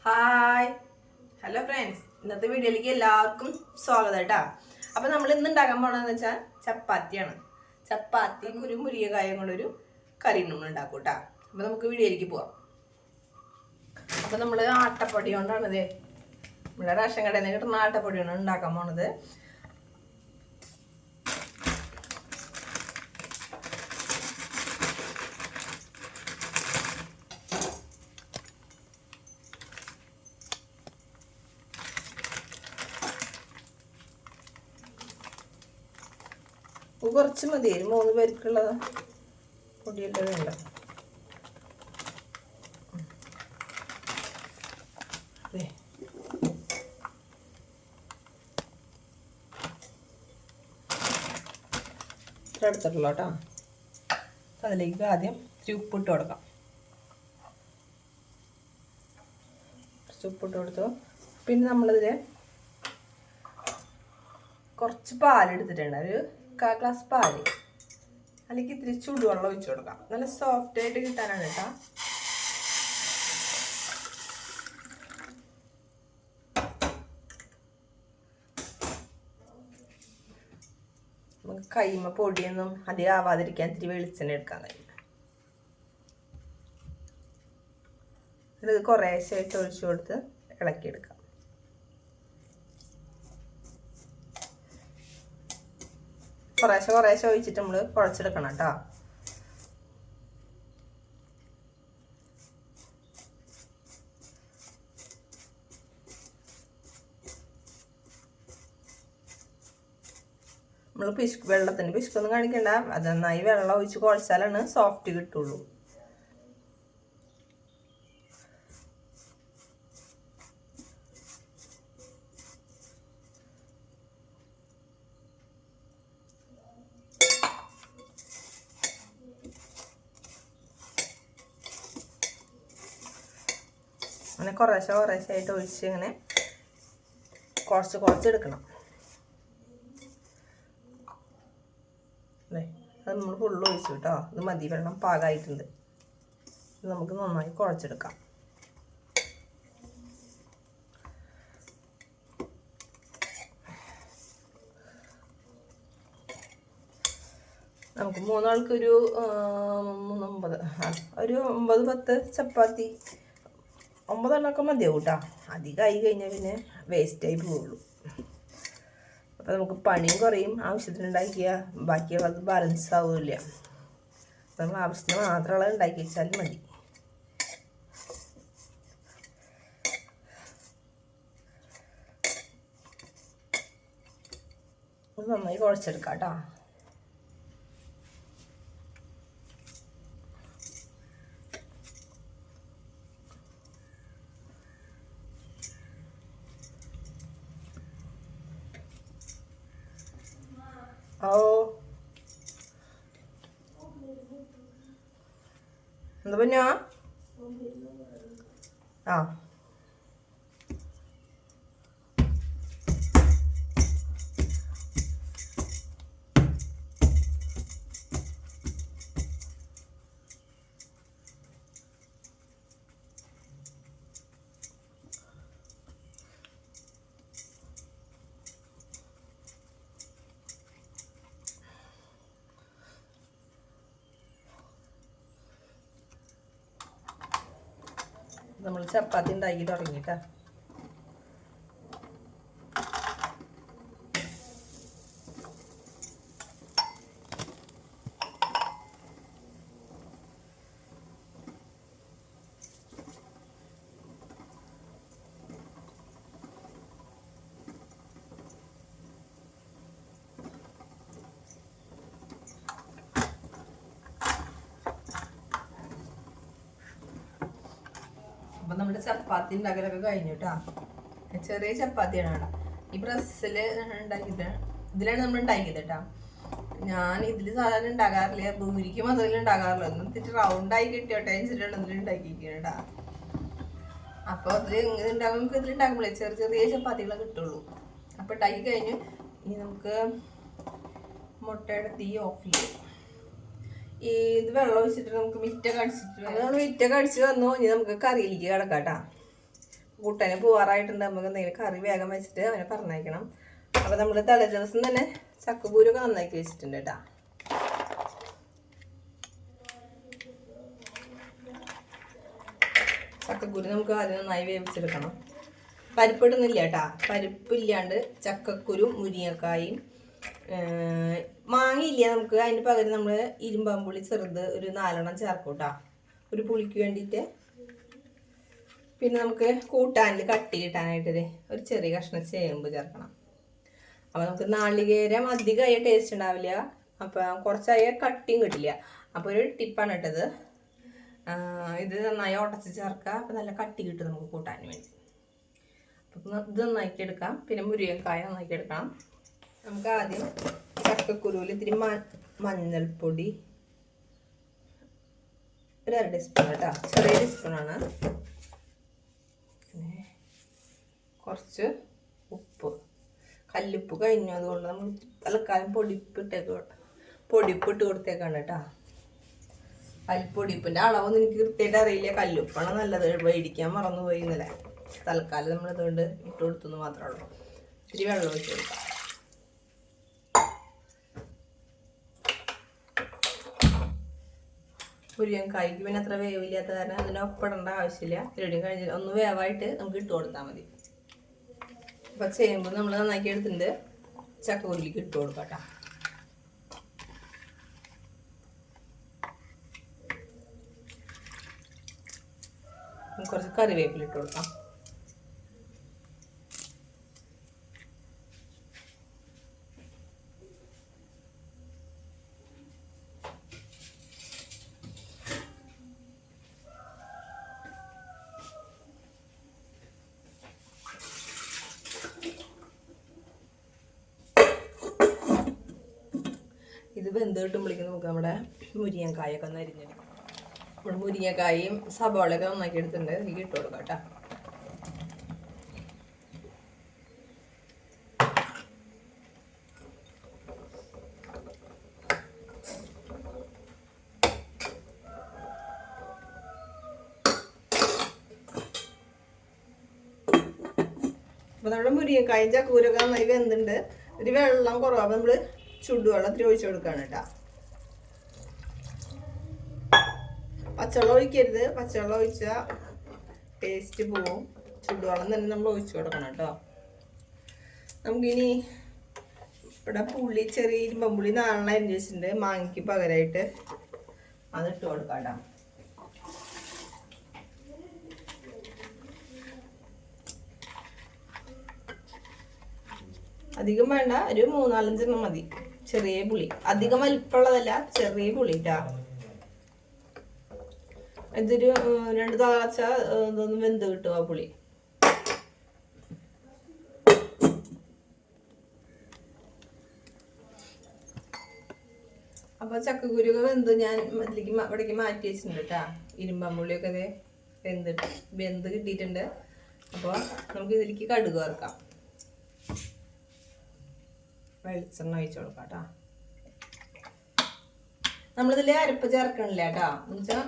Hi hello friends, ഇന്നത്തെ വീഡിയോയിലേക്ക് എല്ലാവർക്കും സ്വാഗതം കേട്ടോ. അപ്പോൾ നമ്മൾ ഇന്ന് ഉണ്ടാക്കാൻ പോകണമെന്ന് വെച്ചാൽ ചപ്പാത്തിയാണ്. ചപ്പാത്തി മുരിങ്ങക്കായും കൊണ്ടൊരു കറി നമ്മൾ ഉണ്ടാക്കും കേട്ടോ. അപ്പോൾ നമുക്ക് വീഡിയോയിലേക്ക് പോവാം. അപ്പോൾ നമ്മൾ ആട്ടപ്പൊടി കൊണ്ടാണിത്, നമ്മുടെ റേഷൻ കടയിൽ നിന്ന് കിട്ടുന്ന ആട്ടപ്പൊടിയാണ് ഉണ്ടാക്കാൻ പോണത്. കുറച്ച് മതി, 3 പേർക്കുള്ള പൊടിയല്ലേ വേണ്ട. എടുത്തിട്ടുള്ള കേട്ടോ. അതിലേക്ക് ആദ്യം ഉപ്പിട്ട് കൊടുക്കാം. ഉപ്പിട്ട് കൊടുത്തു. പിന്നെ നമ്മളിതിൽ കുറച്ച് പാലെടുത്തിട്ടുണ്ട്, ഒരു 1/4 ഗ്ലാസ് പാല്. അല്ലെങ്കിൽ ഇത്തിരി ചൂടുവെള്ളം ഒഴിച്ചു കൊടുക്കാം, നല്ല സോഫ്റ്റ് ആയിട്ട് കിട്ടാനാണ് കേട്ടോ. നമുക്ക് കൈമ പൊടിയൊന്നും അധികം ആവാതിരിക്കാൻ ഇത്തിരി വെളിച്ചെണ്ണ എടുക്കാൻ കഴിയും. ഇത് കുറേശ്ശായിട്ട് ഒഴിച്ചു കൊടുത്ത് ഇളക്കിയെടുക്കാം. കുറേശ്ശെ ഒഴിച്ചിട്ട് നമ്മൾ കുഴച്ചെടുക്കണം കേട്ടോ. നമ്മൾ വെള്ളത്തിന് പിശുക്കൊന്നും കാണിക്കണ്ട, അത് നന്നായി വെള്ളം ഒഴിച്ച് കുഴച്ചാലാണ് സോഫ്റ്റ് കിട്ടുള്ളൂ. അങ്ങനെ കുറേശ്ശായിട്ട് ഒഴിച്ച് ഇങ്ങനെ കുറച്ചെടുക്കണം. അത് നമ്മൾ ഫുള്ള് ഒഴിച്ചു കേട്ടോ. ഇത് മതി, വെള്ളം പാകമായിട്ടുണ്ട്. ഇത് നമുക്ക് നന്നായി കുഴച്ചെടുക്കാം. നമുക്ക് 3 ആൾക്കൊരു 9-10 ചപ്പാത്തി, 9 എണ്ണമൊക്കെ മതിയാവും കേട്ടോ. അധികമായി കഴിഞ്ഞാൽ പിന്നെ വേസ്റ്റായി പോവുള്ളൂ. അപ്പോൾ നമുക്ക് പണിയും കുറയും, ആവശ്യത്തിനുണ്ടാക്കിയാൽ ബാക്കിയുള്ളത് ബാലൻസ് ആവില്ല. നമ്മൾ ആവശ്യത്തിന് മാത്രമുള്ളത് ഉണ്ടാക്കി വെച്ചാൽ മതി. നന്നായി കുഴച്ചെടുക്കാം കേട്ടോ. എന്താ പറഞ്ഞോ? ആ നമ്മൾ ചപ്പാത്തി ഉണ്ടാക്കി തുടങ്ങിട്ടാ. അപ്പം നമ്മുടെ ചപ്പാത്തി ഉണ്ടാക്കലൊക്കെ കഴിഞ്ഞു കേട്ടോ. ചെറിയ ചപ്പാത്തിയാണ് കേട്ടോ. ഈ പ്രസ്സിൽ ഉണ്ടാക്കിയിട്ട് ഇതിലാണ് നമ്മൾ ഉണ്ടാക്കിയത് കേട്ടോ. ഞാൻ ഇതിൽ സാധാരണ ഉണ്ടാക്കാറില്ല, ഭൂരിക്ക് മധുരം ഉണ്ടാക്കാറില്ല. ഒന്നും ഇത്തിരി റൗണ്ടായി കിട്ടിയോട്ടെ വെച്ചിട്ടാണ് ഇതിൽ ഉണ്ടാക്കിയിരിക്കുന്നത് കേട്ടോ. അപ്പോൾ അതിൽ ഇങ്ങനെ ഉണ്ടാകുമ്പോൾ നമുക്ക് ഇതിലുണ്ടാക്കുമ്പോഴേ ചെറിയ ചപ്പാത്തികളെ കിട്ടുള്ളൂ. അപ്പോൾ ഉണ്ടാക്കി കഴിഞ്ഞു. ഇനി നമുക്ക് മുട്ടയുടെ തീ ഓഫ് ചെയ്യും. ഇത് വെള്ളം ഒഴിച്ചിട്ട് നമുക്ക് മിറ്റൊക്കെ അടിച്ചിട്ട് നമ്മൾ മിറ്റൊക്കെ അടിച്ച് വന്നു. ഇനി നമുക്ക് കറിയിലേക്ക് കിടക്കാം കേട്ടോ. കൂട്ടാന് പോവാറായിട്ടുണ്ട്. നമുക്ക് എന്തെങ്കിലും കറി വേഗം വെച്ചിട്ട് അവനെ പറഞ്ഞയക്കണം. അപ്പോൾ നമ്മൾ തലേ ദിവസം തന്നെ ചക്കക്കൂരൊക്കെ നന്നാക്കി വെച്ചിട്ടുണ്ട് കേട്ടോ. ചക്കക്കുരു നമുക്ക് ആദ്യം നന്നായി വേവിച്ചെടുക്കണം. പരിപ്പിടുന്നില്ല കേട്ടാ. പരിപ്പില്ലാണ്ട് ചക്കക്കുരും മുരിങ്ങക്കായും മാങ്ങയില്ല നമുക്ക്. അതിന് പകരം നമ്മൾ ഇരുമ്പാമ്പുളി ചെറുത് ഒരു 4 ചേർക്കും കേട്ടോ, ഒരു പുളിക്ക് വേണ്ടിയിട്ട്. പിന്നെ നമുക്ക് കൂട്ടാനിൽ കട്ടി കിട്ടാനായിട്ട് ഒരു ചെറിയ കഷ്ണം ചേമ്പ് ചേർക്കണം. അപ്പോൾ നമുക്ക് നാളികേരം അധികമായ ടേസ്റ്റ് ഉണ്ടാവില്ല, അപ്പം കുറച്ചായ കട്ടിയും കിട്ടില്ല. അപ്പോൾ ഒരു ടിപ്പാണ് ഇട്ടത്. ഇത് നന്നായി ഉടച്ച് ചേർക്കുക. അപ്പം നല്ല കട്ടി കിട്ടും നമുക്ക് കൂട്ടാൻ വേണ്ടി. അപ്പം ഇത് നന്നാക്കി എടുക്കാം. പിന്നെ മുരിങ്ങക്കായ നന്നാക്കി എടുക്കണം. നമുക്ക് ആദ്യം ചക്കക്കുരുവിൽ ഇത്തിരി മഞ്ഞൾപ്പൊടി ഒരു 1/2 ടീസ്പൂൺ കേട്ടോ, ചെറിയ ടീസ്പൂണാണ്. പിന്നെ കുറച്ച് ഉപ്പ്, കല്ലുപ്പ് കഴിഞ്ഞു, അതുകൊണ്ട് നമ്മൾ തൽക്കാലം പൊടിപ്പിട്ട് കൊടുത്തേക്കാണ് കേട്ടോ. പൊടിപ്പിൻ്റെ അളവൊന്നും എനിക്ക് കൃത്യമായിട്ട് അറിയില്ല. കല്ലുപ്പാണ് നല്ലത്, മേടിക്കാൻ മറന്നുപോയി ഇന്നലെ. തൽക്കാലം നമ്മൾ ഇതുകൊണ്ട് ഇട്ട് കൊടുത്തെന്ന് മാത്രമേ ഉള്ളൂ. ഇത്തിരി വെള്ളം ഒഴിച്ച് കൊടുക്കാം. മുരിങ്ങക്കായ്ക്ക് പിന്നെ അത്ര വേവില്ലാത്ത കാരണം അതിനൊപ്പിടേണ്ട ആവശ്യമില്ല. റെഡി കഴിഞ്ഞ് ഒന്ന് വേവായിട്ട് നമുക്ക് ഇട്ട് കൊടുത്താൽ മതി. അപ്പം ചേമ്പ് നമ്മൾ നന്നാക്കി എടുത്തിട്ടുണ്ട്, ചക്കക്കുരുവിലേക്ക് ഇട്ട് കൊടുക്കാം കേട്ടോ. കുറച്ച് കറിവേപ്പില ഇട്ട് കൊടുക്കാം. ഇത് വെന്ത് കിട്ടുമ്പോഴേക്കും നമുക്ക് നമ്മുടെ മുരിങ്ങക്കായൊക്കെ ഒന്ന് അരിഞ്ഞെടുക്കാം. നമ്മുടെ മുരിങ്ങക്കായും സബോളയൊക്കെ നന്നാക്കി എടുത്തിട്ടുണ്ട്, എനിക്ക് ഇട്ട് കൊടുക്കാം കേട്ടോ. അപ്പോൾ നമ്മുടെ മുരിങ്ങക്കായും ചക്കൂരൊക്കെ നന്നായി വെന്തുണ്ട്. ഒരു വെള്ളം കുറവാ, അപ്പോൾ നമ്മൾ ചുടുവെള്ളത്തിൽ ഒഴിച്ചു കൊടുക്കുകയാണ് കേട്ടോ. പച്ചവെള്ളം ഒഴിക്കരുത്, പച്ചവെള്ളം ഒഴിച്ചാൽ ടേസ്റ്റ് പോവും. ചുടുവെള്ളം തന്നെ നമ്മൾ ഒഴിച്ചു കൊടുക്കണം കേട്ടോ. നമുക്കിനി ഇവിടെ പുളി, ചെറിയ ഇരുമ്പുളി 4 അരിഞ്ഞ് വെച്ചിട്ടുണ്ട്, മാങ്ങയ്ക്ക് പകരമായിട്ട് അതിട്ട് കൊടുക്കാം കേട്ടോ. അധികം വേണ്ട, ഒരു 3-4 എണ്ണം മതി. ചെറിയ പുളി, അധികം വലിപ്പമുള്ളതല്ല, ചെറിയ പുളി കേട്ടോ. ഇതൊരു 2 തളച്ച ഇതൊന്ന് വെന്ത് കിട്ടും ആ പുളി. അപ്പൊ ചക്കക്കുരുക്കെ വെന്ത് ഞാൻ ഇവിടേക്ക് മാറ്റി വെച്ചിട്ടുണ്ട് കേട്ടാ. ഇരുമ്പുള്ളിയൊക്കെ വെന്ത് കിട്ടിയിട്ടുണ്ട്. അപ്പോൾ നമുക്ക് ഇതിലേക്ക് കടുക് വറുക്കാം. വെളിച്ചെണ്ണ ഒഴിച്ചു കൊടുക്കാം കേട്ടോ. നമ്മളിതിൽ അരപ്പ് ചേർക്കണില്ല കേട്ടോ. എന്നുവെച്ചാൽ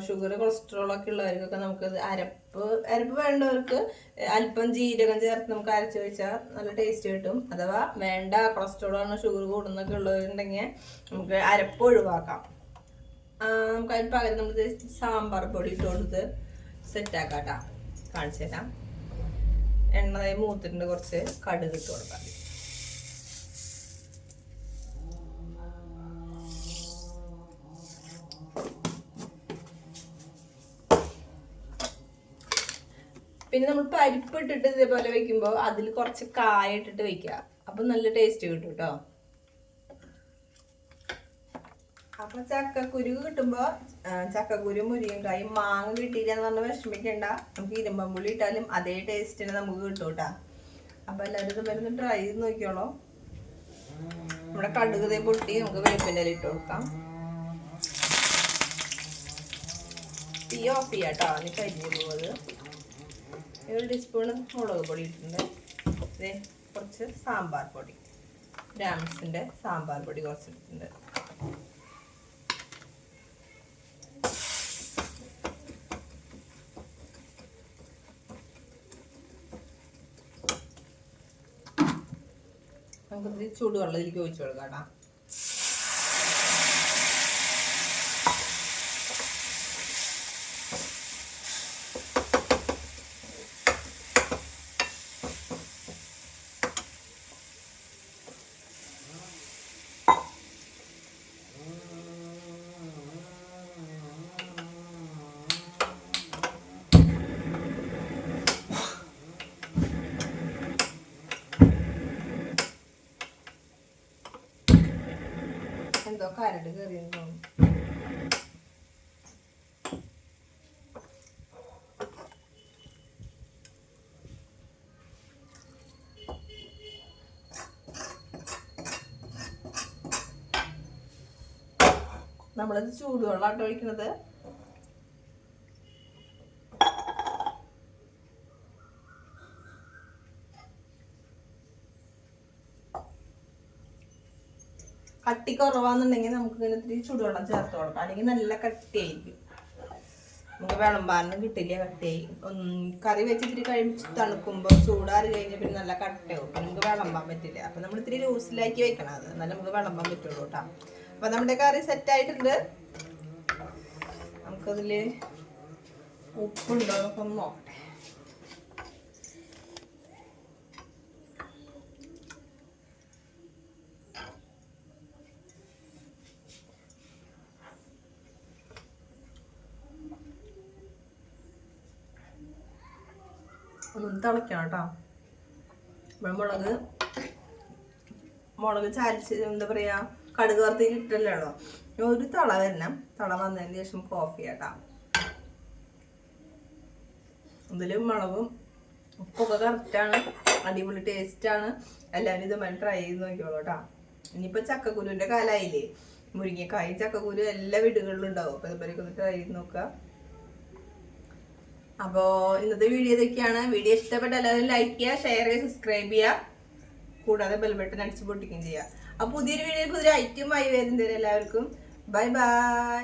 ഷുഗർ, കൊളസ്ട്രോൾ ഒക്കെ ഉള്ളവർക്കൊക്കെ നമുക്ക് അരപ്പ് വേണ്ടവർക്ക് അല്പം ജീരകം ചേർത്ത് നമുക്ക് അരച്ച് വെച്ചാൽ നല്ല ടേസ്റ്റ് കിട്ടും. അഥവാ വേണ്ട, കൊളസ്ട്രോളാണ്, ഷുഗർ കൂടുന്നൊക്കെ ഉള്ളവരുണ്ടെങ്കിൽ നമുക്ക് അരപ്പ് ഒഴിവാക്കാം. നമുക്ക് അതിന് പകരം നമുക്ക് സാമ്പാർ പൊടി ഇട്ട് കൊടുത്ത് സെറ്റാക്കാം കേട്ടോ. കാണിച്ചു തരാം. എണ്ണ മൂത്തിട്ടുണ്ട്, കുറച്ച് കടുക് ഇട്ട് കൊടുക്കാം. പിന്നെ നമ്മൾ പരിപ്പ് ഇട്ടിട്ട് ഇതേപോലെ വെക്കുമ്പോൾ അതിൽ കുറച്ച് കായ ഇട്ടിട്ട് വെക്കുക. അപ്പം നല്ല ടേസ്റ്റ് കിട്ടും കേട്ടോ. അപ്പം ചക്കക്കുരു കിട്ടുമ്പോൾ ചക്കക്കുരു, മുരിങ്ങക്കായും, മാങ്ങ കിട്ടിയില്ല എന്ന് പറഞ്ഞാൽ വിഷമിക്കണ്ട. നമുക്ക് ഇരുമ്പുള്ളി ഇട്ടാലും അതേ ടേസ്റ്റിന് നമുക്ക് കിട്ടും കേട്ടോ. അപ്പം എല്ലാവരും ഇത് വരുന്ന ട്രൈ ചെയ്ത് നോക്കിയോളൂ. നമ്മുടെ കടുക് പൊട്ടി നമുക്ക് വേപ്പിൻ്റെ ഇല ഇട്ട് കൊടുക്കാം. തീ ഓഫ് ചെയ്യാം കേട്ടോ, അത് കരിഞ്ഞു പോകുന്നത്. 1 ടീസ്പൂൺ മുളക് പൊടി ഇട്ടിട്ടുണ്ട്. കുറച്ച് സാമ്പാർ പൊടി, ഗ്രാംസിൻ്റെ സാമ്പാർ പൊടി കുറച്ചിട്ടുണ്ട്. നമുക്ക് ഇത്തിരി ചൂടുവെള്ളം ഇതിലേക്ക് ഒഴിച്ചു കൊടുക്കാം കേട്ടോ. എന്തോ കരട് കയറിയെന്ന് തോന്നുന്നു. നമ്മളിത് ചൂടുവെള്ളമായിട്ട് ഒഴിക്കുന്നത്. കട്ടി കുറവാന്നുണ്ടെങ്കിൽ നമുക്ക് ഇങ്ങനെ ഇത്തിരി ചൂടുവെള്ളം ചേർത്ത് കൊടുക്കാം, അല്ലെങ്കിൽ നല്ല കട്ടിയായിരിക്കും. നമുക്ക് വിളമ്പാനൊന്നും കിട്ടില്ല, കട്ടിയായി. കറി വെച്ചിട്ട് കഴിച്ച് തണുക്കുമ്പോൾ ചൂടാറി കഴിഞ്ഞാൽ പിന്നെ നല്ല കട്ടയാവും, പിന്നെ നമുക്ക് വിളമ്പാൻ പറ്റില്ല. അപ്പം നമ്മൾ ഇത്തിരി ലൂസിലാക്കി വെക്കണം, അത് എന്നാലും നമുക്ക് വിളമ്പാൻ പറ്റുള്ളൂ കേട്ടോ. അപ്പം നമ്മുടെ കറി സെറ്റായിട്ടുണ്ട്. നമുക്കതിൽ ഉപ്പുണ്ടോ എന്നൊക്കെ ഒന്ന് നോക്കട്ടെ. ഒന്ന് തിളയ്ക്കണം കേട്ടോ. മുളക് ചാലിച്ച് എന്താ പറയാ, കടുക് വറുത്തിൽ ഇട്ടല്ലോ. ഒരു തള വരണം, തള വന്നതിന് ശേഷം നമുക്ക് ഓഫ് ചെയ്യാം കേട്ടോ. ഇതിലും മുളകും ഉപ്പൊക്കെ കറക്റ്റാണ്, അടിപൊളി ടേസ്റ്റാണ്. എല്ലാവരും ഇതുമായി ട്രൈ ചെയ്ത് നോക്കിയോളൂ കേട്ടോ. ഇനിയിപ്പോൾ ചക്കക്കുരുവിൻ്റെ കാലമായില്ലേ, മുരിങ്ങക്കായും ചക്കക്കുരു എല്ലാ വീടുകളിലും ഉണ്ടാവും. അപ്പോൾ ഇതുപോലെയൊക്കെ ഒന്ന് ട്രൈ ചെയ്ത് നോക്കുക. അപ്പോൾ ഇന്നത്തെ വീഡിയോ ഇതൊക്കെയാണ്. വീഡിയോ ഇഷ്ടപ്പെട്ട എല്ലാവരും ലൈക്ക് ചെയ്യുക, ഷെയർ ചെയ്യുക, സബ്സ്ക്രൈബ് ചെയ്യുക, കൂടാതെ ബെൽ ബട്ടൺ അടിച്ച് പൊട്ടിക്കുകയും ചെയ്യുക. അപ്പോൾ പുതിയൊരു വീഡിയോയിൽ പുതിയൊരു ഐറ്റമായി വരുന്നതിന് എല്ലാവർക്കും ബൈ ബൈ.